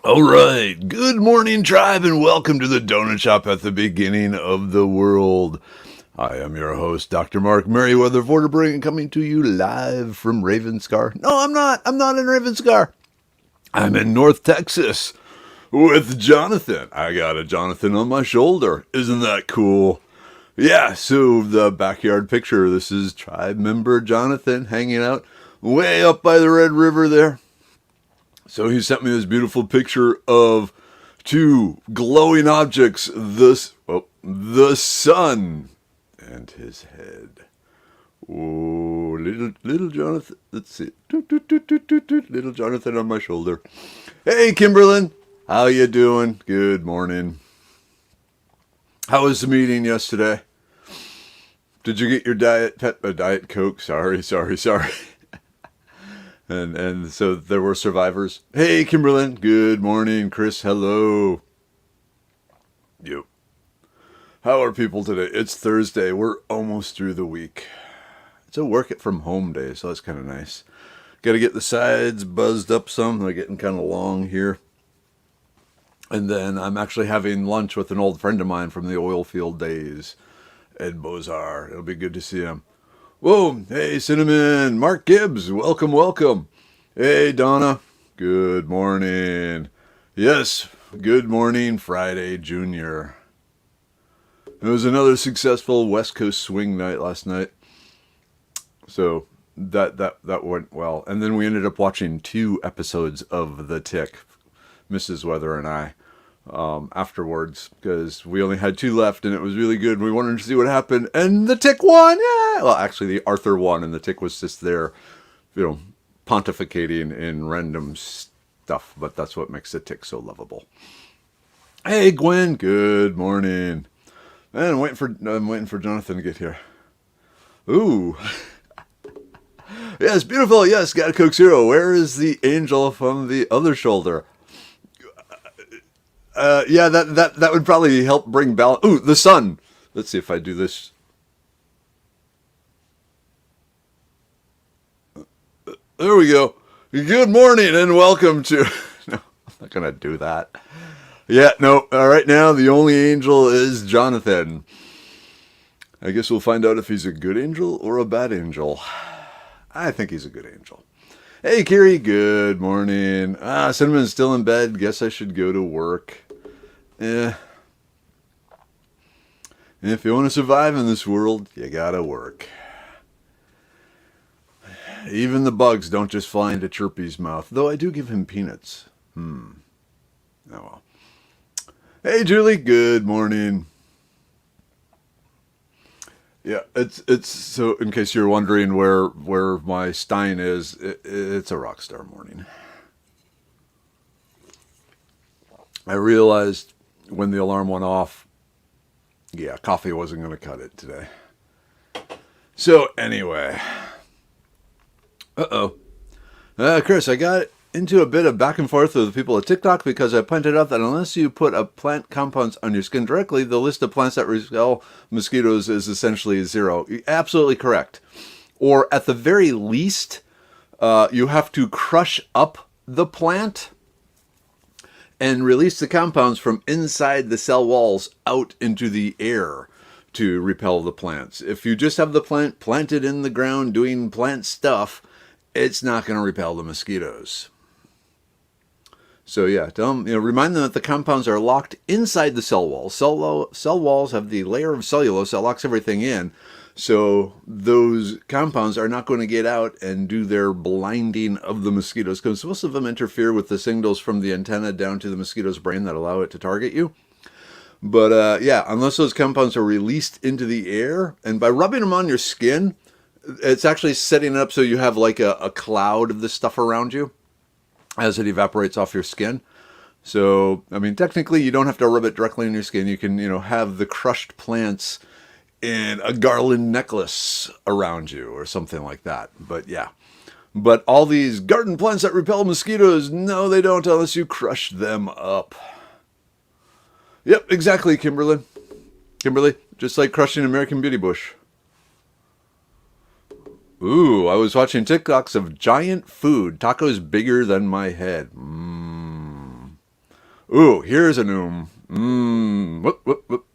All right. Good morning, tribe, and welcome to the donut shop at the beginning of the world. I am your host, Dr. Mark Merriweather Vorderbrink, coming to you live from Ravenscar. No, I'm not. I'm not in Ravenscar. I'm in North Texas with Jonathan. I got a Jonathan on my shoulder. Isn't that cool? Yeah, so the backyard picture. This is tribe member Jonathan hanging out way up by the Red River there. So he sent me this beautiful picture of two glowing objects, the sun and his head. Oh, little Jonathan. Let's see. Little Jonathan on my shoulder. Hey, Kimberlyn. How you doing? Good morning. How was the meeting yesterday? Did you get your Diet Coke? Sorry. And so there were survivors. Hey, Kimberlyn. Good morning. Chris, hello. Yep. How are people today? It's Thursday. We're almost through the week. It's a work it from home day, so that's kind of nice. Got to get the sides buzzed up some. They're getting kind of long here. And then I'm actually having lunch with an old friend of mine from the oil field days, Ed Bozar. It'll be good to see him. Whoa, hey, Cinnamon, Mark Gibbs, welcome. Hey, Donna, good morning. Yes, good morning, Friday, Junior. It was another successful West Coast swing night last night. So that went well. And then we ended up watching 2 episodes of The Tick, Mrs. Weather and I, afterwards, because we only had 2 left and it was really good. We wanted to see what happened, and the Tick won. Yeah, well, actually, the Arthur won, and the Tick was just there, pontificating in random stuff. But that's what makes the Tick so lovable. Hey, Gwen. Good morning. And I'm waiting for Jonathan to get here. Ooh. Yes, beautiful. Yes, got a Coke Zero. Where is the angel from the other shoulder? Yeah, that would probably help bring balance. Ooh, the sun. Let's see if I do this. There we go. Good morning and welcome to... No, I'm not going to do that. Yeah, no. Right now, the only angel is Jonathan. I guess we'll find out if he's a good angel or a bad angel. I think he's a good angel. Hey, Kiri. Good morning. Cinnamon's still in bed. Guess I should go to work. If you want to survive in this world, you gotta work. Even the bugs don't just fly into Chirpy's mouth, though I do give him peanuts. Oh well. Hey, Julie. Good morning. Yeah, it's so. In case you're wondering where my Stein is, it's a rockstar morning. I realized when the alarm went off, yeah, coffee wasn't going to cut it today. So anyway, Chris, I got into a bit of back and forth with the people at TikTok because I pointed out that unless you put a plant compounds on your skin directly, the list of plants that repel mosquitoes is essentially 0. Absolutely correct. Or at the very least, you have to crush up the plant and release the compounds from inside the cell walls out into the air to repel the plants. If you just have the plant planted in the ground doing plant stuff, it's not going to repel the mosquitoes. So yeah, tell them, remind them that the compounds are locked inside the cell walls. Cell walls have the layer of cellulose that locks everything in. So those compounds are not going to get out and do their blinding of the mosquitoes, because most of them interfere with the signals from the antenna down to the mosquito's brain that allow it to target you. But yeah, unless those compounds are released into the air, and by rubbing them on your skin, it's actually setting it up so you have like a cloud of this stuff around you as it evaporates off your skin. So, I mean, technically you don't have to rub it directly on your skin. You can, have the crushed plants in a garland necklace around you or something like that. But yeah. But all these garden plants that repel mosquitoes, no, they don't unless you crush them up. Yep, exactly, Kimberly. Just like crushing American Beauty bush. Ooh, I was watching TikToks of giant food, tacos bigger than my head. Ooh, here's an Whoop, whoop, whoop.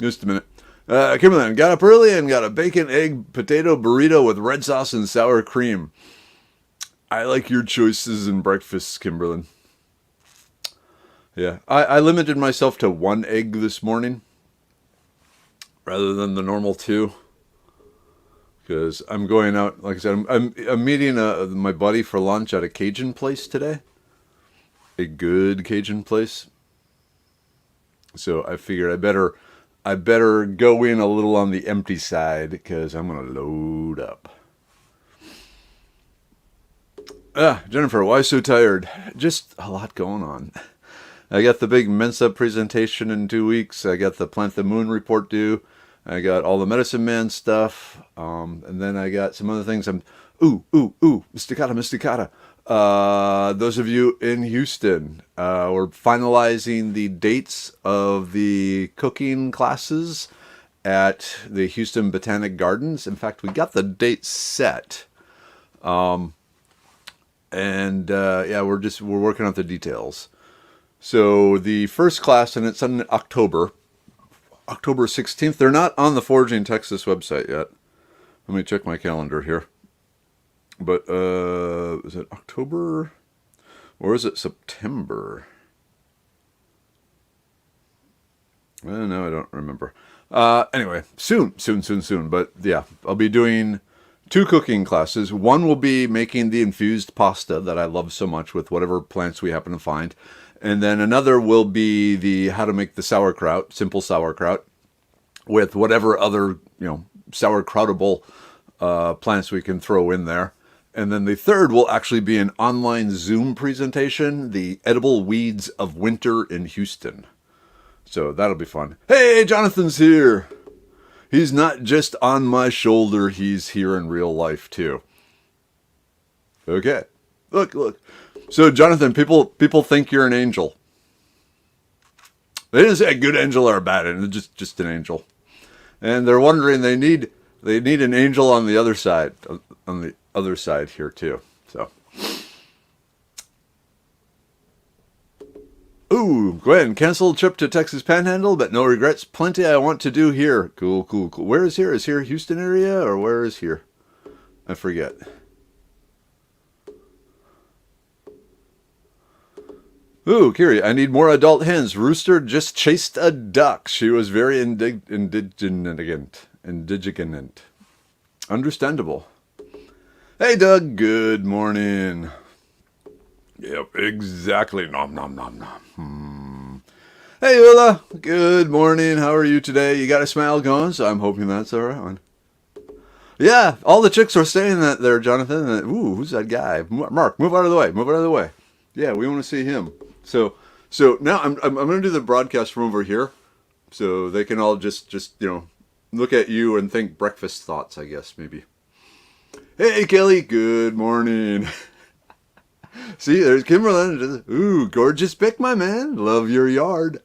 Just a minute. Kimberlyn got up early and got a bacon, egg, potato burrito with red sauce and sour cream. I like your choices in breakfast, Kimberlyn. Yeah, I limited myself to one egg this morning rather than the normal two. Because I'm going out, like I said, I'm meeting my buddy for lunch at a Cajun place today. A good Cajun place. So I figured I better go in a little on the empty side because I'm gonna load up. Jennifer, why so tired? Just a lot going on. I got the big Mensa presentation in 2 weeks. I got the Plant the Moon report due. I got all the Medicine Man stuff. And then I got some other things. Mysticata. Those of you in Houston, we're finalizing the dates of the cooking classes at the Houston Botanic Gardens. In fact, we got the dates set. Yeah, we're working out the details. So the first class, and it's in October 16th. They're not on the Foraging Texas website yet. Let me check my calendar here. But is it October or is it September? No, I don't remember. Anyway, soon. But yeah, I'll be doing 2 cooking classes. One will be making the infused pasta that I love so much with whatever plants we happen to find. And then another will be the how to make the sauerkraut, simple sauerkraut, with whatever other, sauerkrautable plants we can throw in there. And then the third will actually be an online Zoom presentation, the edible weeds of winter in Houston. So that'll be fun. Hey, Jonathan's here. He's not just on my shoulder, he's here in real life too. Okay. Look. So Jonathan, people think you're an angel. They didn't say a good angel or a bad angel, just an angel. And they're wondering they need an angel on the other side here too. So ooh, Gwen, canceled trip to Texas Panhandle, but no regrets. Plenty I want to do here. Cool. Where is here? Is here Houston area or where is here? I forget. Ooh, Kiri, I need more adult hens. Rooster just chased a duck. She was very indignant. Understandable. Hey, Doug. Good morning. Yep, exactly. Nom, nom, nom, nom. Hey, Ula. Good morning. How are you today? You got a smile going, so I'm hoping that's all right. Yeah, all the chicks are saying that there, Jonathan. Ooh, who's that guy? Mark, move out of the way. Yeah, we want to see him. So now I'm going to do the broadcast from over here, so they can all just look at you and think breakfast thoughts, I guess, maybe. Hey, Kelly, good morning. See, there's Kimberlyn. Ooh, gorgeous pic, my man. Love your yard.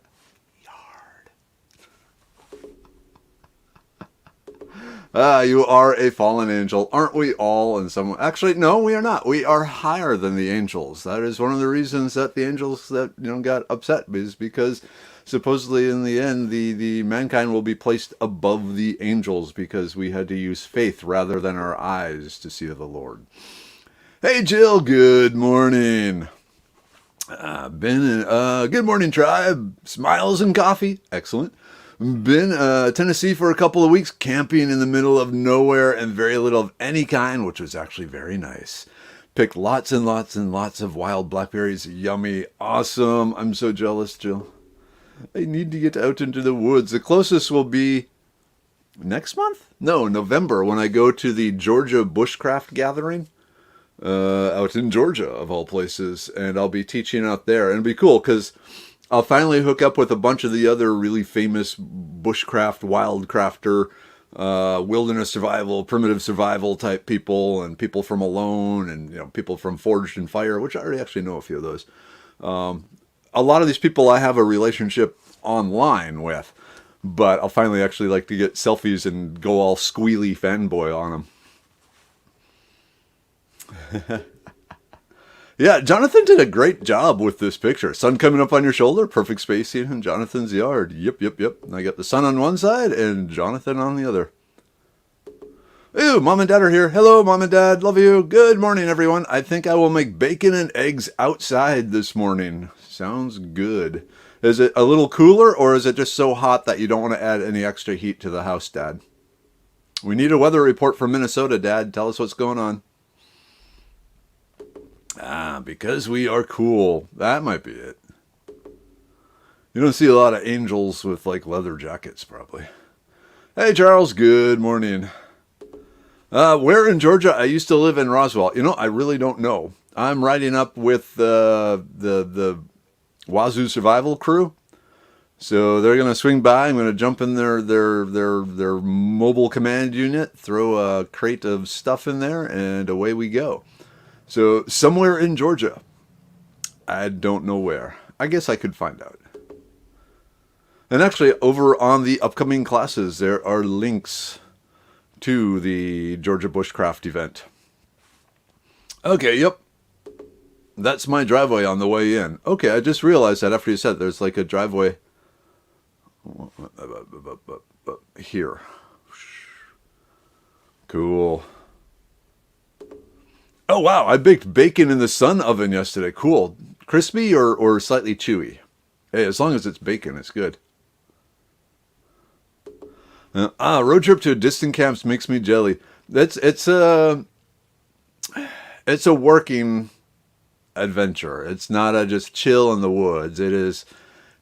You are a fallen angel. Aren't we all in some way? Actually, no, we are not. We are higher than the angels. That is one of the reasons that the angels that got upset is because supposedly in the end the mankind will be placed above the angels because we had to use faith rather than our eyes to see the Lord. Hey, Jill, good morning. Good morning, tribe. Smiles and coffee. Excellent. Been Tennessee for a couple of weeks, camping in the middle of nowhere and very little of any kind, which was actually very nice. Picked lots and lots and lots of wild blackberries. Yummy. Awesome. I'm so jealous, Jill. I need to get out into the woods. The closest will be next month? No, November, when I go to the Georgia Bushcraft Gathering out in Georgia, of all places. And I'll be teaching out there. And it'll be cool because I'll finally hook up with a bunch of the other really famous bushcraft, wildcrafter, wilderness survival, primitive survival type people, and people from Alone, and people from Forged in Fire, which I already actually know a few of those. A lot of these people I have a relationship online with, but I'll finally actually like to get selfies and go all squealy fanboy on them. Yeah, Jonathan did a great job with this picture. Sun coming up on your shoulder, perfect spacing in Jonathan's yard. Yep, yep, yep. And I got the sun on one side and Jonathan on the other. Ooh, Mom and Dad are here. Hello, Mom and Dad. Love you. Good morning, everyone. I think I will make bacon and eggs outside this morning. Sounds good. Is it a little cooler or is it just so hot that you don't want to add any extra heat to the house, Dad? We need a weather report from Minnesota, Dad. Tell us what's going on. Ah, because we are cool. That might be it. You don't see a lot of angels with like leather jackets, probably. Hey, Charles. Good morning. Where in Georgia? I used to live in Roswell. You know, I really don't know. I'm riding up with the Wazoo Survival crew. So they're going to swing by. I'm going to jump in their mobile command unit, throw a crate of stuff in there, and away we go. So somewhere in Georgia. I don't know where. I guess I could find out. And actually, over on the upcoming classes, there are links to the Georgia Bushcraft event. Okay, yep. That's my driveway on the way in. Okay, I just realized that after you said there's like a driveway here. Cool. Oh, wow. I baked bacon in the sun oven yesterday. Cool. Crispy or slightly chewy? Hey, as long as it's bacon, it's good. Road trip to distant camps makes me jelly. It's a working adventure. It's not a just chill in the woods. It is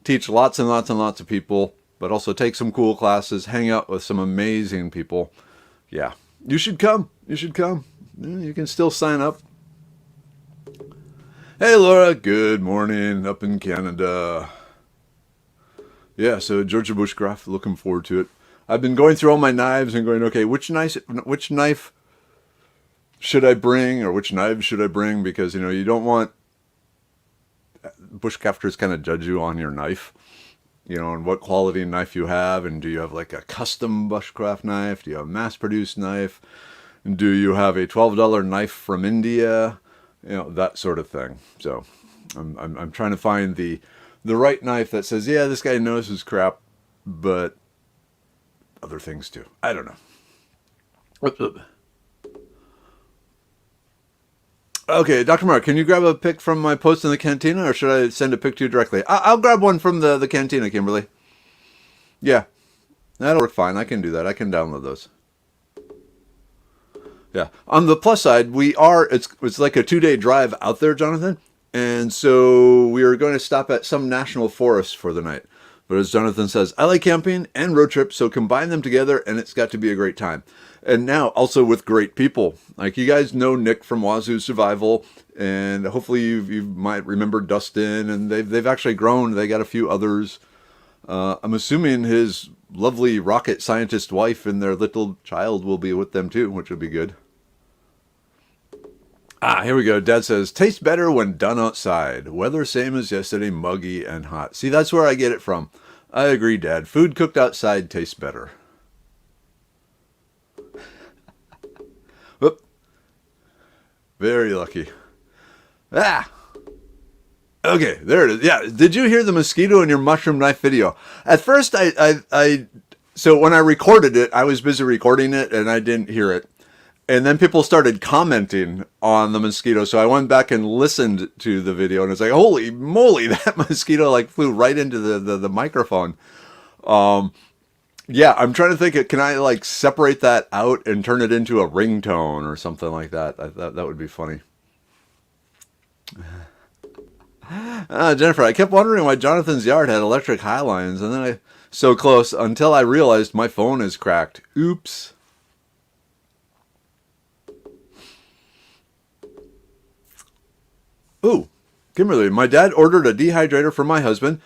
teach lots and lots and lots of people, but also take some cool classes, hang out with some amazing people. Yeah, you should come. You should come. You can still sign up. Hey, Laura. Good morning up in Canada. Yeah, so Georgia Bushcraft, looking forward to it. I've been going through all my knives and going, okay, which knife should I bring or which knives should I bring? Because, you know, you don't want bushcrafters kind of judge you on your knife, you know, and what quality knife you have. And do you have like a custom bushcraft knife? Do you have a mass-produced knife? And do you have a $12 knife from India? You know, that sort of thing. So I'm trying to find the right knife that says, yeah, this guy knows his crap, but other things too. I don't know. Okay, Dr. Mark, can you grab a pic from my post in the cantina, or should I send a pic to you directly? I'll grab one from the cantina, Kimberly. Yeah, that'll work fine. I can do that. I can download those. Yeah. On the plus side, it's like a 2-day drive out there, Jonathan. And so we are going to stop at some national forest for the night. But as Jonathan says, I like camping and road trips, so combine them together and it's got to be a great time. And now also with great people. Like you guys know Nick from Wazoo Survival, and hopefully you might remember Dustin, and they've actually grown. They got a few others. I'm assuming his lovely rocket scientist wife and their little child will be with them too, which would be good. Here we go. Dad says, tastes better when done outside. Weather same as yesterday, muggy and hot. See, that's where I get it from. I agree, Dad. Food cooked outside tastes better. Whoop. Very lucky. Okay, there it is. Yeah, did you hear the mosquito in your mushroom knife video? At first, so when I recorded it, I was busy recording it and I didn't hear it. And then people started commenting on the mosquito. So I went back and listened to the video, and it's like, holy moly, that mosquito like flew right into the microphone. Yeah, I'm trying to think, can I like separate that out and turn it into a ringtone or something like that? That would be funny. Jennifer, I kept wondering why Jonathan's yard had electric high lines, and then so close until I realized my phone is cracked. Oops. Ooh, Kimberly, my dad ordered a dehydrator for my husband.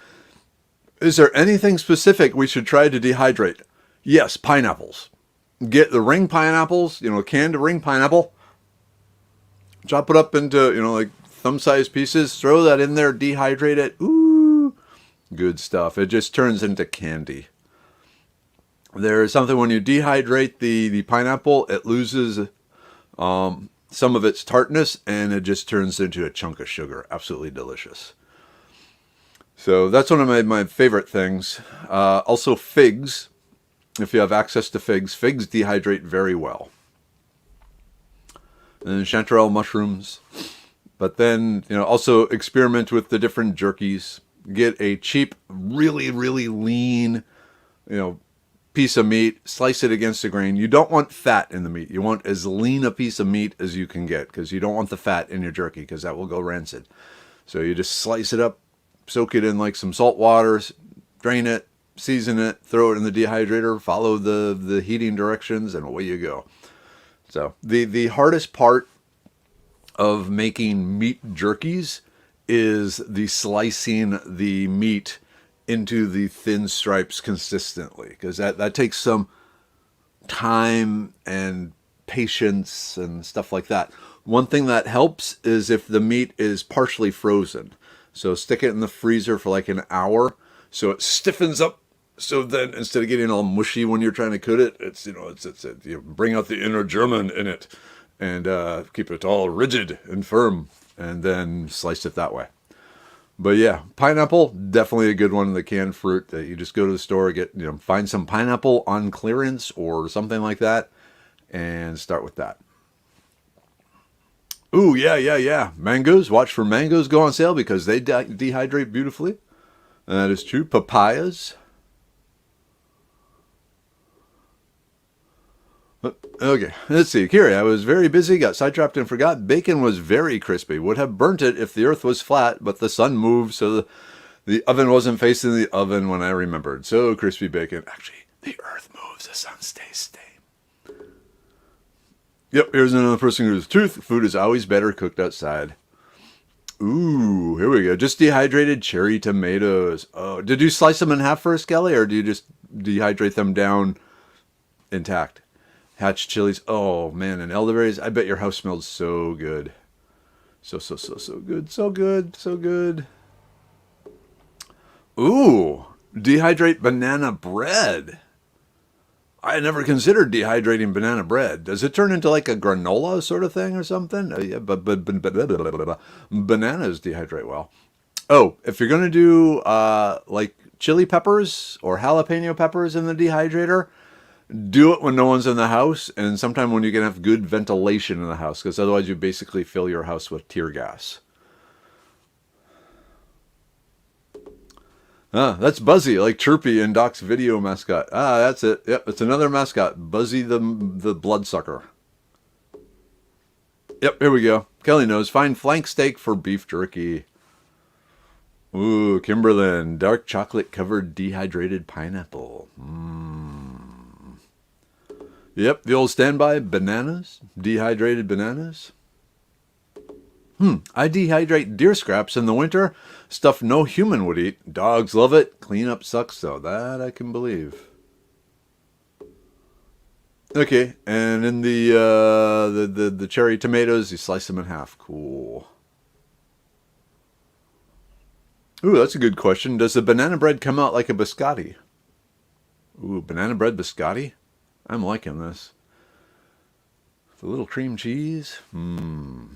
Is there anything specific we should try to dehydrate? Yes, pineapples. Get the ring pineapples, canned ring pineapple. Chop it up into, like thumb-sized pieces. Throw that in there, dehydrate it. Ooh, good stuff. It just turns into candy. There is something when you dehydrate the pineapple, it loses some some of its tartness, and it just turns into a chunk of sugar. Absolutely delicious. So that's one of my favorite things. Also figs. If you have access to figs, figs dehydrate very well. And chanterelle mushrooms. But then, also experiment with the different jerkies. Get a cheap, really, really lean, piece of meat, slice it against the grain. You don't want fat in the meat. You want as lean a piece of meat as you can get, because you don't want the fat in your jerky, because that will go rancid. So you just slice it up, soak it in like some salt water, drain it, season it, throw it in the dehydrator, follow the heating directions, and away you go. So the hardest part of making meat jerkies is the slicing the meat into the thin stripes consistently, because that takes some time and patience and stuff like that. One thing that helps is if the meat is partially frozen. So stick it in the freezer for like an hour so it stiffens up. So then instead of getting all mushy when you're trying to cook it, it's you bring out the inner German in it and keep it all rigid and firm, and then slice it that way. But yeah, pineapple, definitely a good one, the canned fruit that you just go to the store, find some pineapple on clearance or something like that, and start with that. Ooh, yeah. Mangoes, watch for mangoes go on sale because they dehydrate beautifully. That is true. Papayas. Okay, let's see. Kiri, I was very busy, got sidetracked and forgot. Bacon was very crispy. Would have burnt it if the earth was flat, but the sun moved, so the oven wasn't facing the oven when I remembered. So crispy bacon. Actually, the earth moves, the sun stays same. Yep, here's another person who's truth. Food is always better cooked outside. Ooh, here we go. Just dehydrated cherry tomatoes. Oh, did you slice them in half first, Kelly, or do you just dehydrate them down intact? Hatch chilies. Oh, man, and elderberries. I bet your house smelled so good. So good. So good. Ooh, dehydrate banana bread. I never considered dehydrating banana bread. Does it turn into like a granola sort of thing or something? Yeah, but bananas dehydrate well. Oh, if you're going to do like chili peppers or jalapeno peppers in the dehydrator, do it when no one's in the house, and sometime when you can have good ventilation in the house, because otherwise you basically fill your house with tear gas. That's Buzzy, like Chirpy in Doc's video mascot. That's it. Yep, it's another mascot. Buzzy the bloodsucker. Yep, here we go. Kelly knows. Find flank steak for beef jerky. Ooh, Kimberlyn. Dark chocolate covered dehydrated pineapple. Yep, the old standby, bananas, dehydrated bananas. I dehydrate deer scraps in the winter, stuff no human would eat. Dogs love it. Cleanup sucks though, that I can believe. Okay, and in the cherry tomatoes, you slice them in half. Cool. Ooh, that's a good question. Does the banana bread come out like a biscotti? Ooh, banana bread biscotti? I'm liking this. The little cream cheese. Now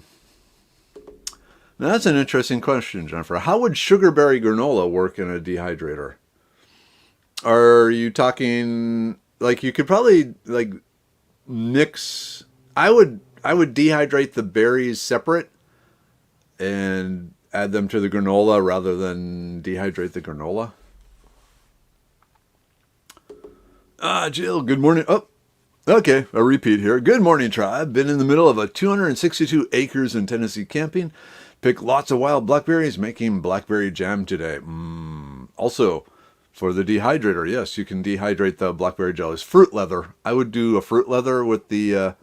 that's an interesting question, Jennifer. How would sugarberry granola work in a dehydrator? Are you talking like you could probably like mix? I would dehydrate the berries separate and add them to the granola rather than dehydrate the granola. Jill, good morning. Oh, okay, a repeat here. Good morning, tribe. Been in the middle of a 262 acres in Tennessee camping. Pick lots of wild blackberries, making blackberry jam today. Also, for the dehydrator, yes, you can dehydrate the blackberry jellies. Fruit leather. I would do a fruit leather with the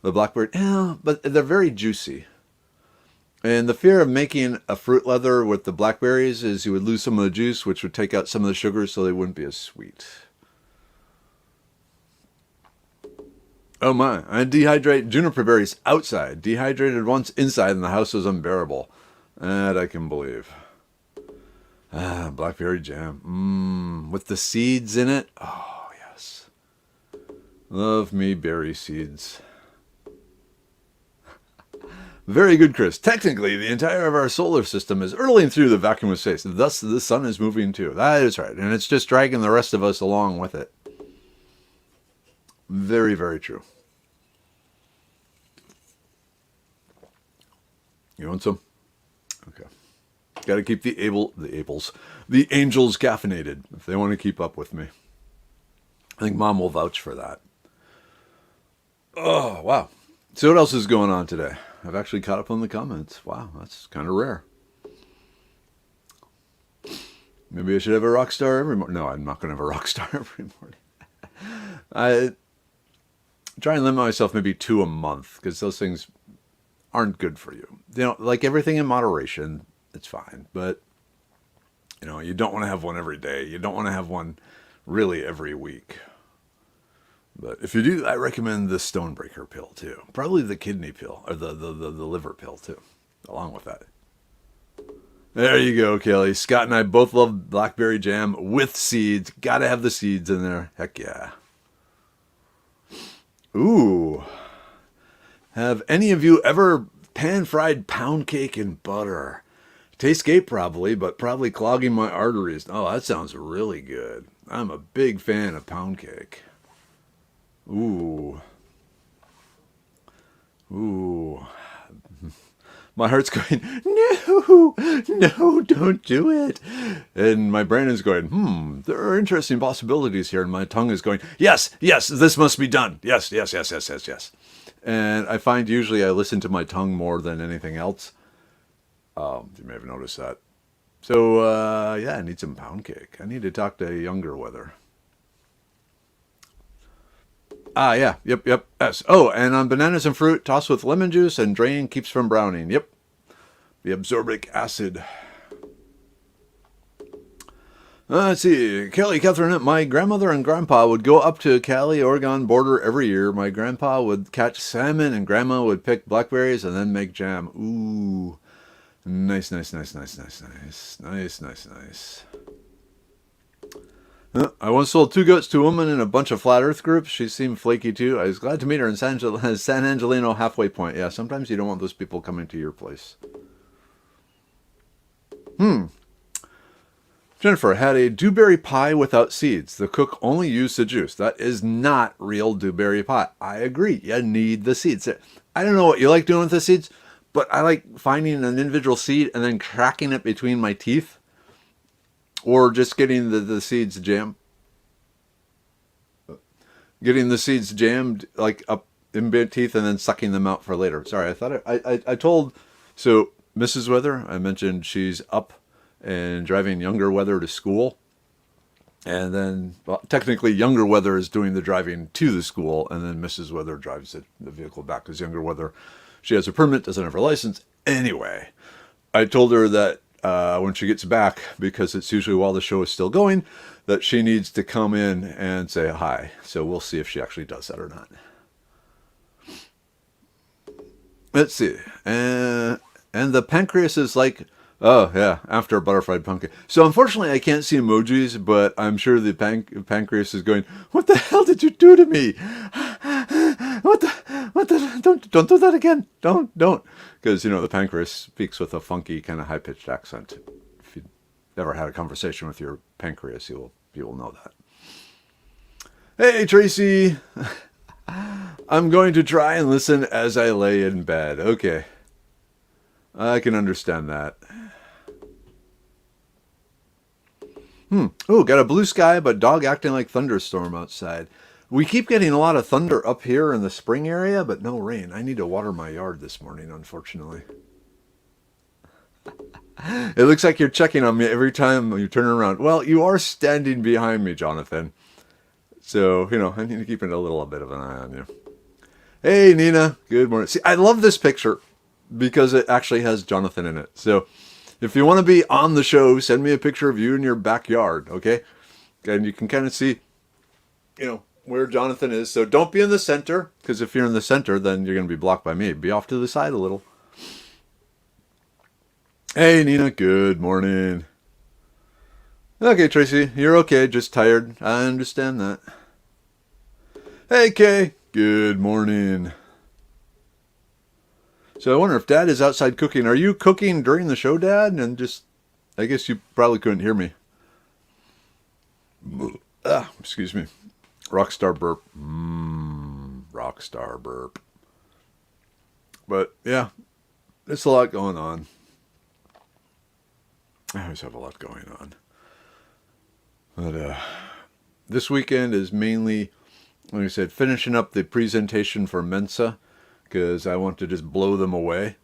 blackberry. Yeah, but they're very juicy. And the fear of making a fruit leather with the blackberries is you would lose some of the juice, which would take out some of the sugar, so they wouldn't be as sweet. Oh my, I dehydrate juniper berries outside. Dehydrated once inside and the house was unbearable. That I can believe. Blackberry jam. With the seeds in it. Oh, yes. Love me berry seeds. Very good, Chris. Technically, the entire of our solar system is hurtling through the vacuum of space. Thus, the sun is moving too. That is right. And it's just dragging the rest of us along with it. Very, very true. You want some? Okay. Got to keep the angels caffeinated if they want to keep up with me. I think Mom will vouch for that. Oh, wow. So what else is going on today? I've actually caught up on the comments. Wow, that's kind of rare. Maybe I should have a rock star every morning. No, I'm not going to have a rock star every morning. I try and limit myself maybe 2 a month because those things aren't good for you. You know, like everything in moderation, it's fine. But, you know, you don't want to have one every day. You don't want to have one really every week. But if you do, I recommend the Stonebreaker pill too. Probably the kidney pill or the liver pill too, along with that. There you go, Kelly. Scott and I both love blackberry jam with seeds. Gotta have the seeds in there. Heck yeah. Ooh. Have any of you ever pan-fried pound cake in butter? Tastes great probably, but probably clogging my arteries. Oh, that sounds really good. I'm a big fan of pound cake. Ooh. Ooh. My heart's going, no, don't do it. And my brain is going, there are interesting possibilities here. And my tongue is going, yes, this must be done. Yes. And I find usually I listen to my tongue more than anything else. You may have noticed that. So, yeah, I need some pound cake. I need to talk to younger weather. Yeah, yep, yes. Oh, and on bananas and fruit, toss with lemon juice and drain, keeps from browning. Yep. The absorbic acid. Let's see. Kelly, Catherine, my grandmother and grandpa would go up to Cali, Oregon border every year. My grandpa would catch salmon and grandma would pick blackberries and then make jam. Ooh. Nice. I once sold 2 goats to a woman in a bunch of flat earth groups. She seemed flaky too. I was glad to meet her in San Angelino halfway point. Yeah, sometimes you don't want those people coming to your place. Jennifer had a dewberry pie without seeds. The cook only used the juice. That is not real dewberry pie. I agree. You need the seeds. I don't know what you like doing with the seeds, but I like finding an individual seed and then cracking it between my teeth. Or just getting the seeds jammed. Getting the seeds jammed like up in my teeth and then sucking them out for later. Sorry, I thought I told... So, Mrs. Weather, I mentioned she's up and driving younger weather to school. And then, well, technically, younger weather is doing the driving to the school. And then Mrs. Weather drives the vehicle back because younger weather, she has a permit, doesn't have her license. Anyway, I told her that when she gets back, because it's usually while the show is still going, that she needs to come in and say hi. So we'll see if she actually does that or not. Let's see. And the pancreas is like, oh yeah, after a butterfried pumpkin. So unfortunately I can't see emojis, but I'm sure the pancreas is going, what the hell did you do to me? What the, don't do that again. Don't. Because, the pancreas speaks with a funky kind of high-pitched accent. If you've ever had a conversation with your pancreas, you will know that. Hey, Tracy. I'm going to try and listen as I lay in bed. Okay. I can understand that. Oh, got a blue sky, but dog acting like thunderstorm outside. We keep getting a lot of thunder up here in the spring area, but no rain. I need to water my yard this morning, unfortunately. It looks like you're checking on me every time you turn around. Well, you are standing behind me, Jonathan. So, I need to keep a little bit of an eye on you. Hey, Nina. Good morning. See, I love this picture because it actually has Jonathan in it. So, if you want to be on the show, send me a picture of you in your backyard, okay? And you can kind of see, where Jonathan is. So don't be in the center, because if you're in the center, then you're going to be blocked by me. Be off to the side a little. Hey, Nina. Good morning. Okay, Tracy. You're okay. Just tired. I understand that. Hey, Kay. Good morning. So I wonder if Dad is outside cooking. Are you cooking during the show, Dad? And just, I guess you probably couldn't hear me. Excuse me. Rockstar burp. Rockstar burp. But yeah, there's a lot going on. I always have a lot going on. But this weekend is mainly, like I said, finishing up the presentation for Mensa, because I want to just blow them away.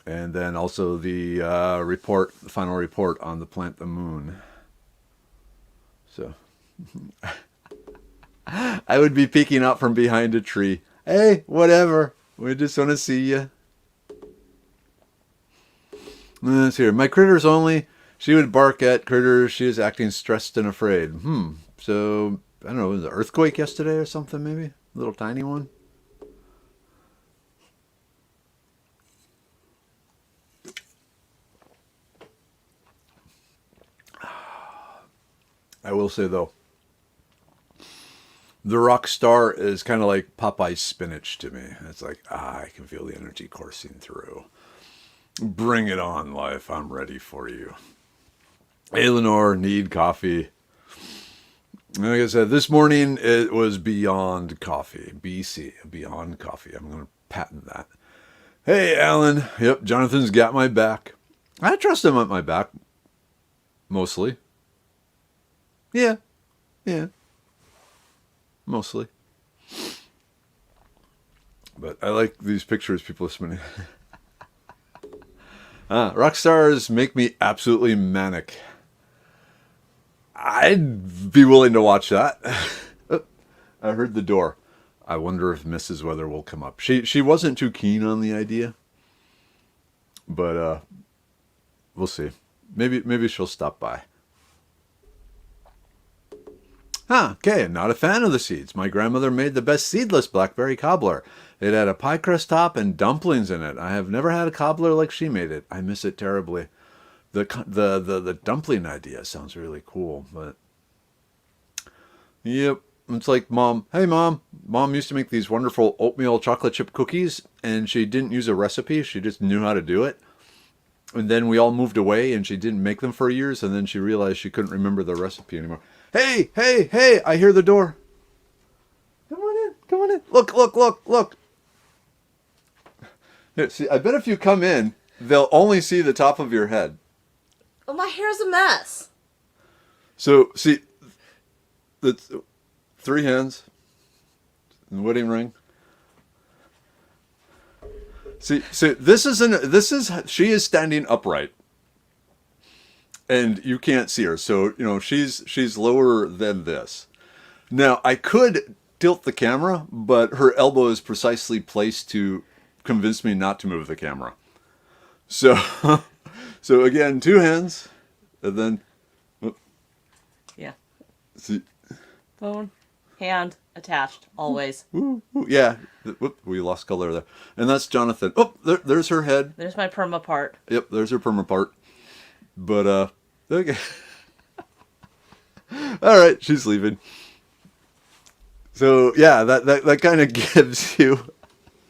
And then also the report, the final report on the Plant the Moon. So I would be peeking out from behind a tree. Hey, whatever. We just want to see you. Let's hear. My critters only. She would bark at critters. She is acting stressed and afraid. So, I don't know, was it an earthquake yesterday or something maybe? A little tiny one? I will say though, the rock star is kind of like Popeye's spinach to me. It's like, I can feel the energy coursing through. Bring it on, life. I'm ready for you. Hey, Lenore, need coffee. Like I said, this morning it was beyond coffee. BC, beyond coffee. I'm going to patent that. Hey, Alan. Yep, Jonathan's got my back. I trust him at my back. Mostly. Yeah. Mostly. But I like these pictures people are submitting. Rock stars make me absolutely manic. I'd be willing to watch that. I heard the door. I wonder if Mrs. Weather will come up. She wasn't too keen on the idea. But we'll see. Maybe she'll stop by. Okay, not a fan of the seeds. My grandmother made the best seedless blackberry cobbler. It had a pie crust top and dumplings in it. I have never had a cobbler like she made it. I miss it terribly. The dumpling idea sounds really cool, but yep, it's like Mom. Hey, Mom. Mom used to make these wonderful oatmeal chocolate chip cookies, and she didn't use a recipe. She just knew how to do it. And then we all moved away, and she didn't make them for years, and then she realized she couldn't remember the recipe anymore. Hey, I hear the door. Come on in. Look. Here, see, I bet if you come in, they'll only see the top of your head. Oh, my hair's a mess. So, see, the 3 hands, the wedding ring. See, she is standing upright. And you can't see her, so she's lower than this. Now I could tilt the camera, but her elbow is precisely placed to convince me not to move the camera. So, so again, 2 hands, and then. Yeah. See. Phone, hand attached, always. Yeah. We lost color there, and that's Jonathan. Oh, there's her head. There's my perma part. Yep, there's her perma part. But okay. All right, she's leaving. So yeah, that kind of gives you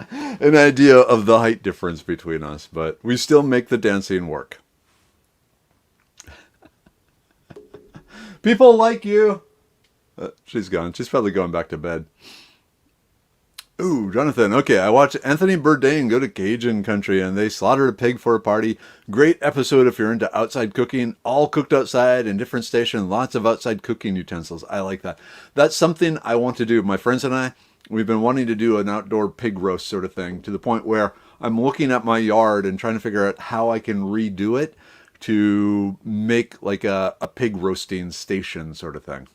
an idea of the height difference between us, but we still make the dancing work. People like you. She's gone. She's probably going back to bed. Ooh, Jonathan. Okay, I watched Anthony Bourdain go to Cajun country and they slaughtered a pig for a party. Great episode if you're into outside cooking. All cooked outside in different stations. Lots of outside cooking utensils. I like that. That's something I want to do. My friends and I, we've been wanting to do an outdoor pig roast sort of thing to the point where I'm looking at my yard and trying to figure out how I can redo it to make like a pig roasting station sort of thing.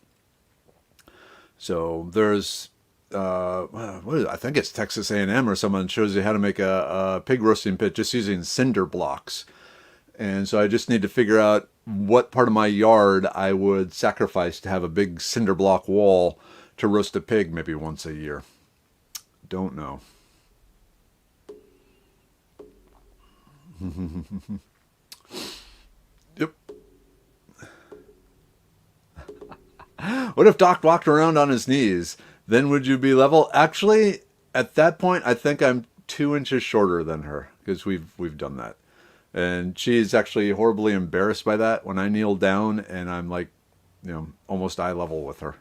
So there's... what is it? I think it's Texas A&M or someone shows you how to make a pig roasting pit just using cinder blocks. And so I just need to figure out what part of my yard I would sacrifice to have a big cinder block wall to roast a pig maybe once a year. Don't know. Yep. What if Doc walked around on his knees? Then would you be level? Actually, at that point, I think I'm 2 inches shorter than her. because we've done that. And she's actually horribly embarrassed by that when I kneel down and I'm like, almost eye level with her.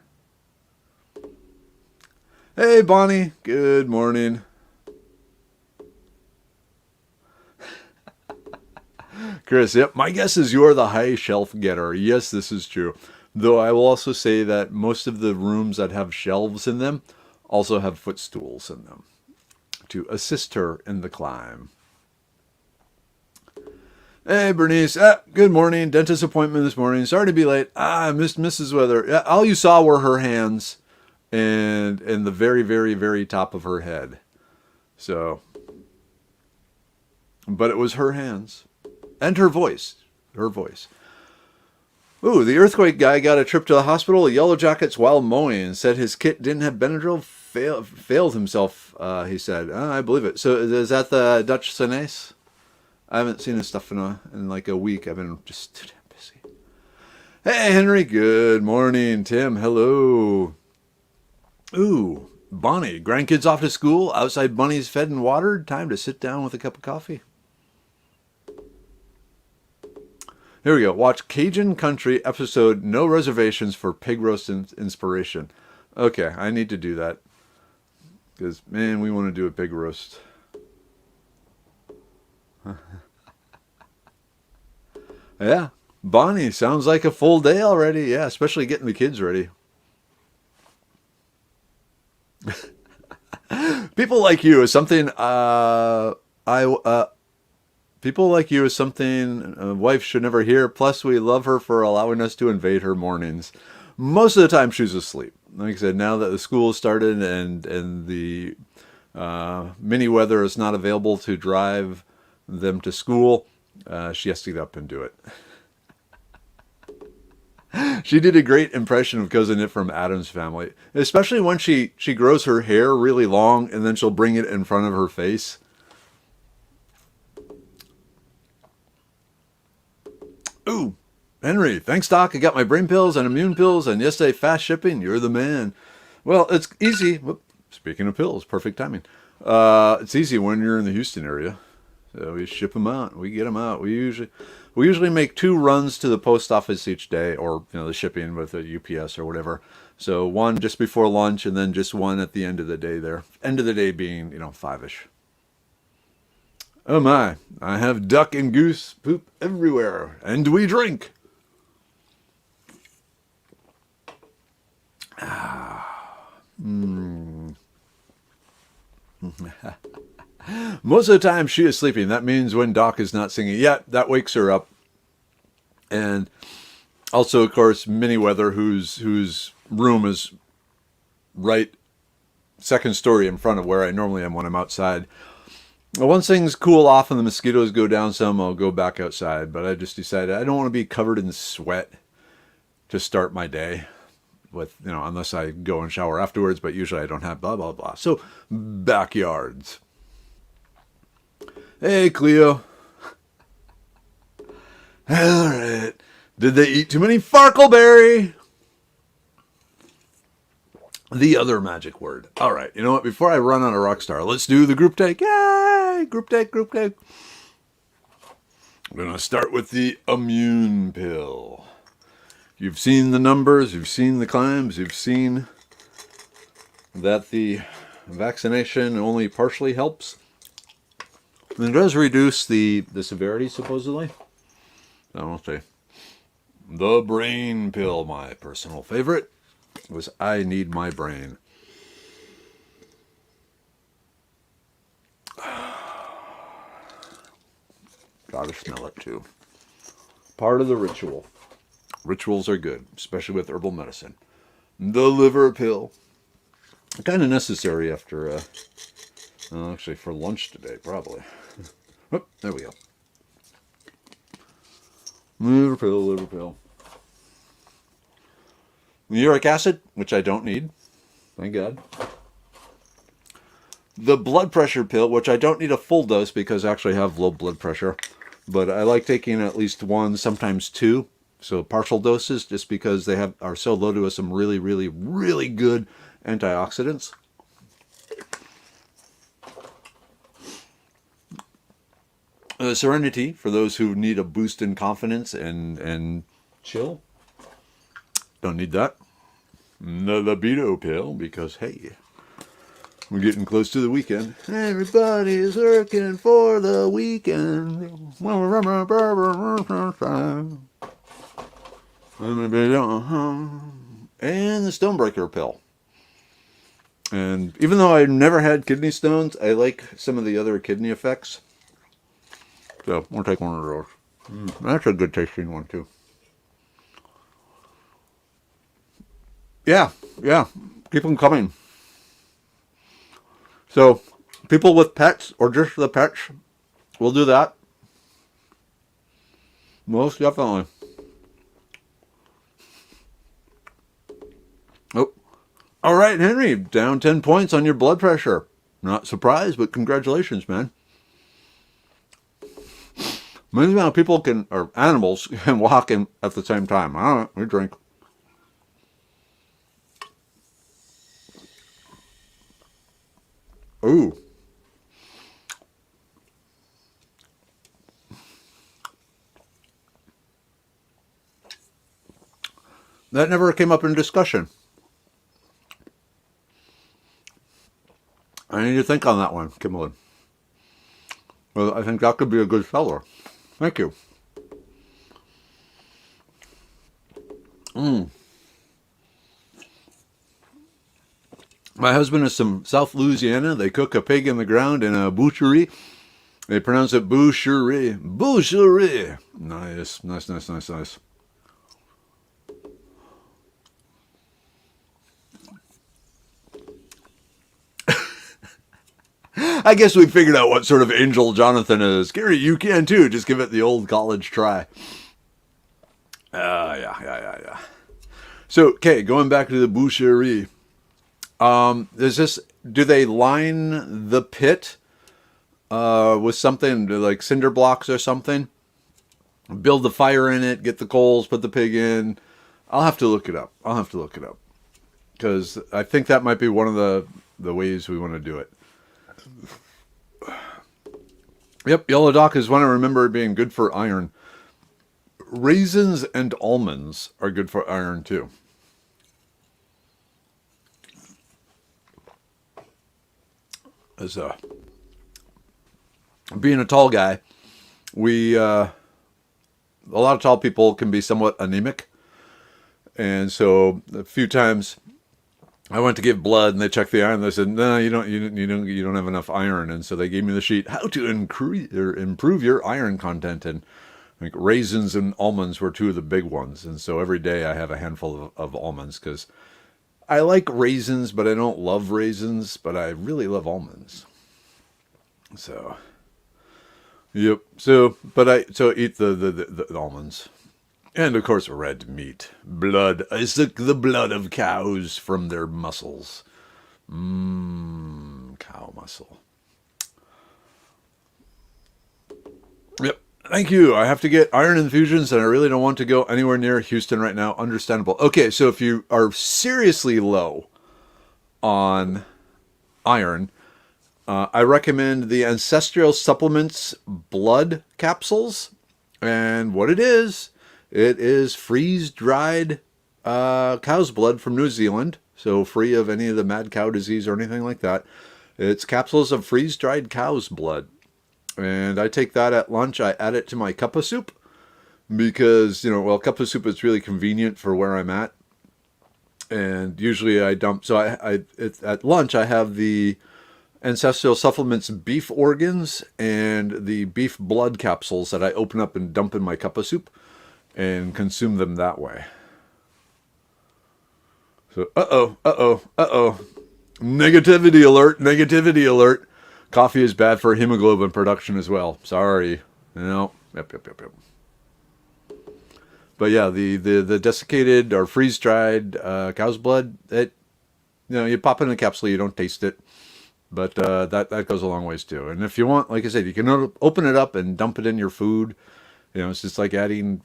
Hey, Bonnie. Good morning. Chris, yep, my guess is you're the high shelf getter. Yes, this is true. Though I will also say that most of the rooms that have shelves in them also have footstools in them to assist her in the climb. Hey, Bernice. Good morning. Dentist appointment this morning. Sorry to be late. I missed Mrs. Weather. Yeah, all you saw were her hands and the very, very, very top of her head. So, but it was her hands and her voice. Her voice. Ooh, the earthquake guy got a trip to the hospital, yellow jackets while mowing, and said his kit didn't have Benadryl, failed himself, he said. I believe it. So is that the Dutch Senes? I haven't seen his stuff in like a week. I've been just too damn busy. Hey, Henry. Good morning. Tim, hello. Ooh, Bonnie. Grandkids off to school. Outside bunnies fed and watered. Time to sit down with a cup of coffee. Here we go. Watch Cajun Country episode No Reservations for Pig Roast Inspiration. Okay, I need to do that. Because, man, we want to do a pig roast. Yeah, Bonnie, sounds like a full day already. Yeah, especially getting the kids ready. People like you is something people like you is something a wife should never hear. Plus, we love her for allowing us to invade her mornings. Most of the time, she's asleep. Like I said, now that the school started and the mini weather is not available to drive them to school, she has to get up and do it. She did a great impression of Cousin It from Addams Family, especially when she grows her hair really long and then she'll bring it in front of her face. Ooh, Henry, thanks, Doc. I got my brain pills and immune pills, and yesterday fast shipping. You're the man. Well, it's easy. Whoop, speaking of pills, perfect timing. It's easy when you're in the Houston area. So we ship them out. We get them out. We usually make 2 runs to the post office each day, or the shipping with a UPS or whatever. So one just before lunch, and then just one at the end of the day. There, end of the day being 5ish. Oh my! I have duck and goose poop everywhere, and we drink. Most of the time she is sleeping. That means when Doc is not singing. Yeah, that wakes her up. And also, of course, Minnie Weather, whose room is right second story in front of where I normally am when I'm outside. Once things cool off and the mosquitoes go down some, I'll go back outside. But I just decided I don't want to be covered in sweat to start my day. With unless I go and shower afterwards, but usually I don't have blah blah blah. So backyards. Hey, Cleo. All right. Did they eat too many Farkleberry? The other magic word. All right. You know what? Before I run on a rock star, let's do the group take. Yay! Group take, group take. I'm going to start with the immune pill. You've seen the numbers, you've seen the climbs, you've seen that the vaccination only partially helps. It does reduce the severity, supposedly. So I'll say the brain pill, my personal favorite, was I need my brain. Gotta smell it too. Part of the ritual. Rituals are good, especially with herbal medicine. The liver pill. Kind of necessary after, actually for lunch today, probably. Oh, there we go. Liver pill, liver pill. Uric acid, which I don't need. Thank God. The blood pressure pill, which I don't need a full dose because I actually have low blood pressure. But I like taking at least 1, sometimes 2. So partial doses, just because they are so loaded with some really, really, really good antioxidants. Serenity for those who need a boost in confidence and chill. Don't need that. The libido pill because hey, we're getting close to the weekend. Everybody's working for the weekend. And the Stonebreaker pill. And even though I never had kidney stones, I like some of the other kidney effects. So we'll take one of those. That's a good tasting one too. Yeah. Keep them coming. So people with pets or just the pets, we'll do that. Most definitely. Oh. All right, Henry, down 10 points on your blood pressure. Not surprised, but congratulations, man. Many amount of people can, or animals, can walk in at the same time. All right, we drink. Ooh. That never came up in discussion. I need to think on that one, Kimberly. Well, I think that could be a good seller. Thank you. My husband is from South Louisiana. They cook a pig in the ground in a boucherie. They pronounce it boucherie. Boucherie. Nice. I guess we figured out what sort of angel Jonathan is. Gary, you can too. Just give it the old college try. Yeah. So, okay, going back to the boucherie. Do they line the pit with something like cinder blocks or something? Build the fire in it, get the coals, put the pig in. I'll have to look it up. Because I think that might be one of the ways we want to do it. Yep, yellow dock is one I remember being good for iron. Raisins and almonds are good for iron too. As being a tall guy, a lot of tall people can be somewhat anemic, and so a few times I went to give blood and they checked the iron. They said, "No, you don't have enough iron." And so they gave me the sheet, how to improve your iron content. And like raisins and almonds were two of the big ones. And so every day I have a handful of almonds because I like raisins, but I don't love raisins, but I really love almonds. So, yep. So eat the almonds. And, of course, red meat. Blood. I suck the blood of cows from their muscles. Cow muscle. Yep. Thank you. I have to get iron infusions, and I really don't want to go anywhere near Houston right now. Understandable. Okay, so if you are seriously low on iron, I recommend the Ancestral Supplements blood capsules. And what it is freeze-dried cow's blood from New Zealand, so free of any of the mad cow disease or anything like that. It's capsules of freeze-dried cow's blood. And I take that at lunch. I add it to my cup of soup because, cup of soup is really convenient for where I'm at. And usually I dump, so at lunch I have the Ancestral Supplements beef organs and the beef blood capsules that I open up and dump in my cup of soup and consume them that way. So, negativity alert. Coffee is bad for hemoglobin production as well. Sorry. No. Yep. But yeah, the desiccated or freeze-dried cow's blood, you pop it in a capsule, you don't taste it. But that goes a long ways too. And if you want, like I said, you can open it up and dump it in your food. It's just like adding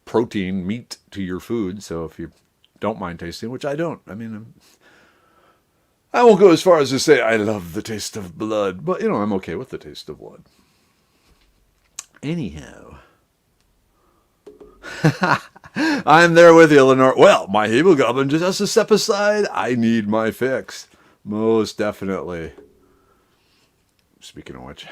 protein, meat to your food. So if you don't mind tasting, which I don't, I won't go as far as to say I love the taste of blood, but I'm okay with the taste of blood. Anyhow. I'm there with you, Lenore. Well, my hemoglobin just has to step aside. I need my fix. Most definitely. Speaking of which.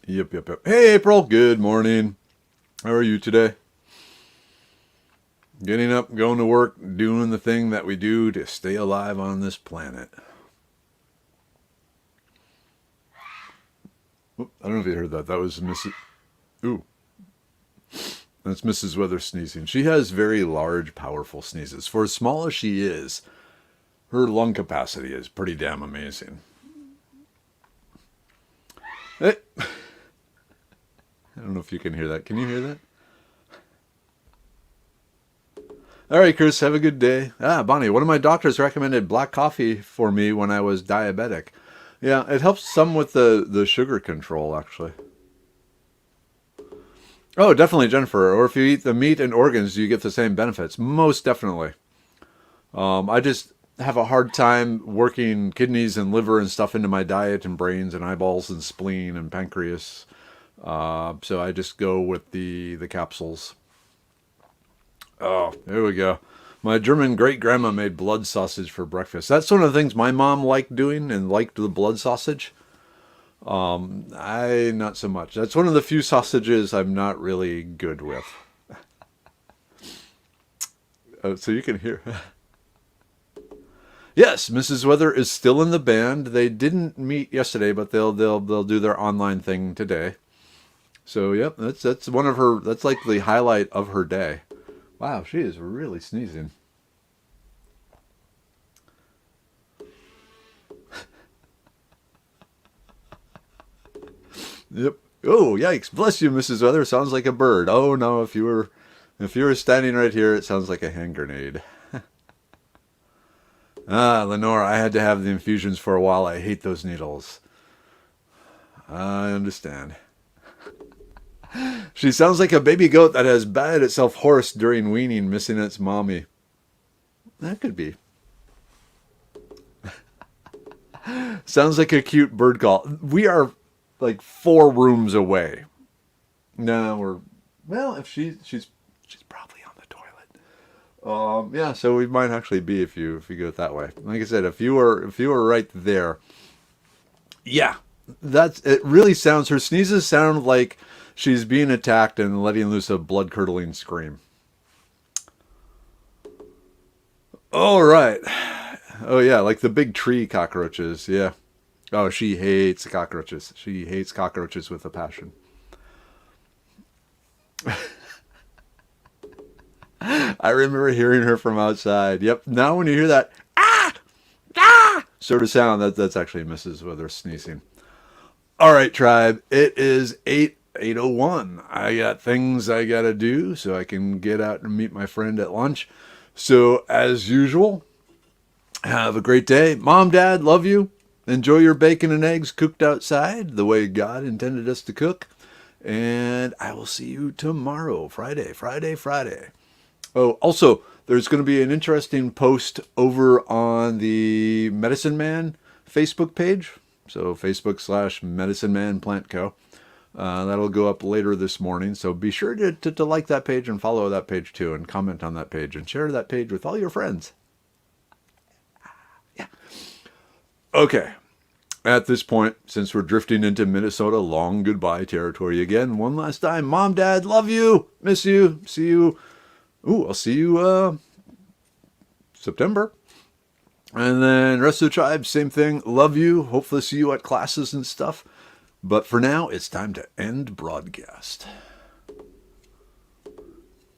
Yep. Hey, April. Good morning. How are you today? Getting up, going to work, doing the thing that we do to stay alive on this planet. Oop, I don't know if you heard that. That was Mrs. Ooh. That's Mrs. Weather sneezing. She has very large, powerful sneezes. For as small as she is, her lung capacity is pretty damn amazing. Hey. I don't know if you can hear that. Can you hear that? All right, Chris, have a good day. Bonnie, one of my doctors recommended black coffee for me when I was diabetic. Yeah, it helps some with the sugar control, actually. Oh, definitely, Jennifer. Or if you eat the meat and organs, you get the same benefits. Most definitely. I just have a hard time working kidneys and liver and stuff into my diet and brains and eyeballs and spleen and pancreas. So I just go with the capsules. Oh, there we go. My German great-grandma made blood sausage for breakfast. That's one of the things my mom liked doing and liked the blood sausage. I not so much. That's one of the few sausages I'm not really good with. So you can hear. Yes, Mrs. Weather is still in the band. They didn't meet yesterday, but they'll do their online thing today. So yep, that's one of her. That's like the highlight of her day. Wow, she is really sneezing. Yep. Oh, yikes! Bless you, Mrs. Weather. Sounds like a bird. Oh no, if you were standing right here, it sounds like a hand grenade. Lenore, I had to have the infusions for a while. I hate those needles. I understand. She sounds like a baby goat that has batted itself hoarse during weaning, missing its mommy. That could be. Sounds like a cute bird call. We are like 4 rooms away. No, if she's probably on the toilet. Yeah, so we might actually be if you go that way. Like I said, if you were right there. Yeah. It really sounds, her sneezes sound like she's being attacked and letting loose a blood-curdling scream. All right. Oh, yeah, like the big tree cockroaches. Yeah. Oh, she hates cockroaches. She hates cockroaches with a passion. I remember hearing her from outside. Yep. Now when you hear that, sort of sound, that's actually Mrs. Weather sneezing. All right, tribe. It is 8:01. I got things I got to do so I can get out and meet my friend at lunch. So, as usual, have a great day. Mom, Dad, love you. Enjoy your bacon and eggs cooked outside the way God intended us to cook. And I will see you tomorrow, Friday. Oh, also, there's going to be an interesting post over on the Medicine Man Facebook page. So Facebook.com/Medicine Man Plant Co. That'll go up later this morning. So be sure to like that page and follow that page too, and comment on that page and share that page with all your friends. Yeah. Okay. At this point, since we're drifting into Minnesota long goodbye territory again, one last time, Mom, Dad, love you, miss you, see you. Ooh, I'll see you September. And then rest of the tribe, same thing. Love you. Hopefully see you at classes and stuff. But for now, it's time to end broadcast.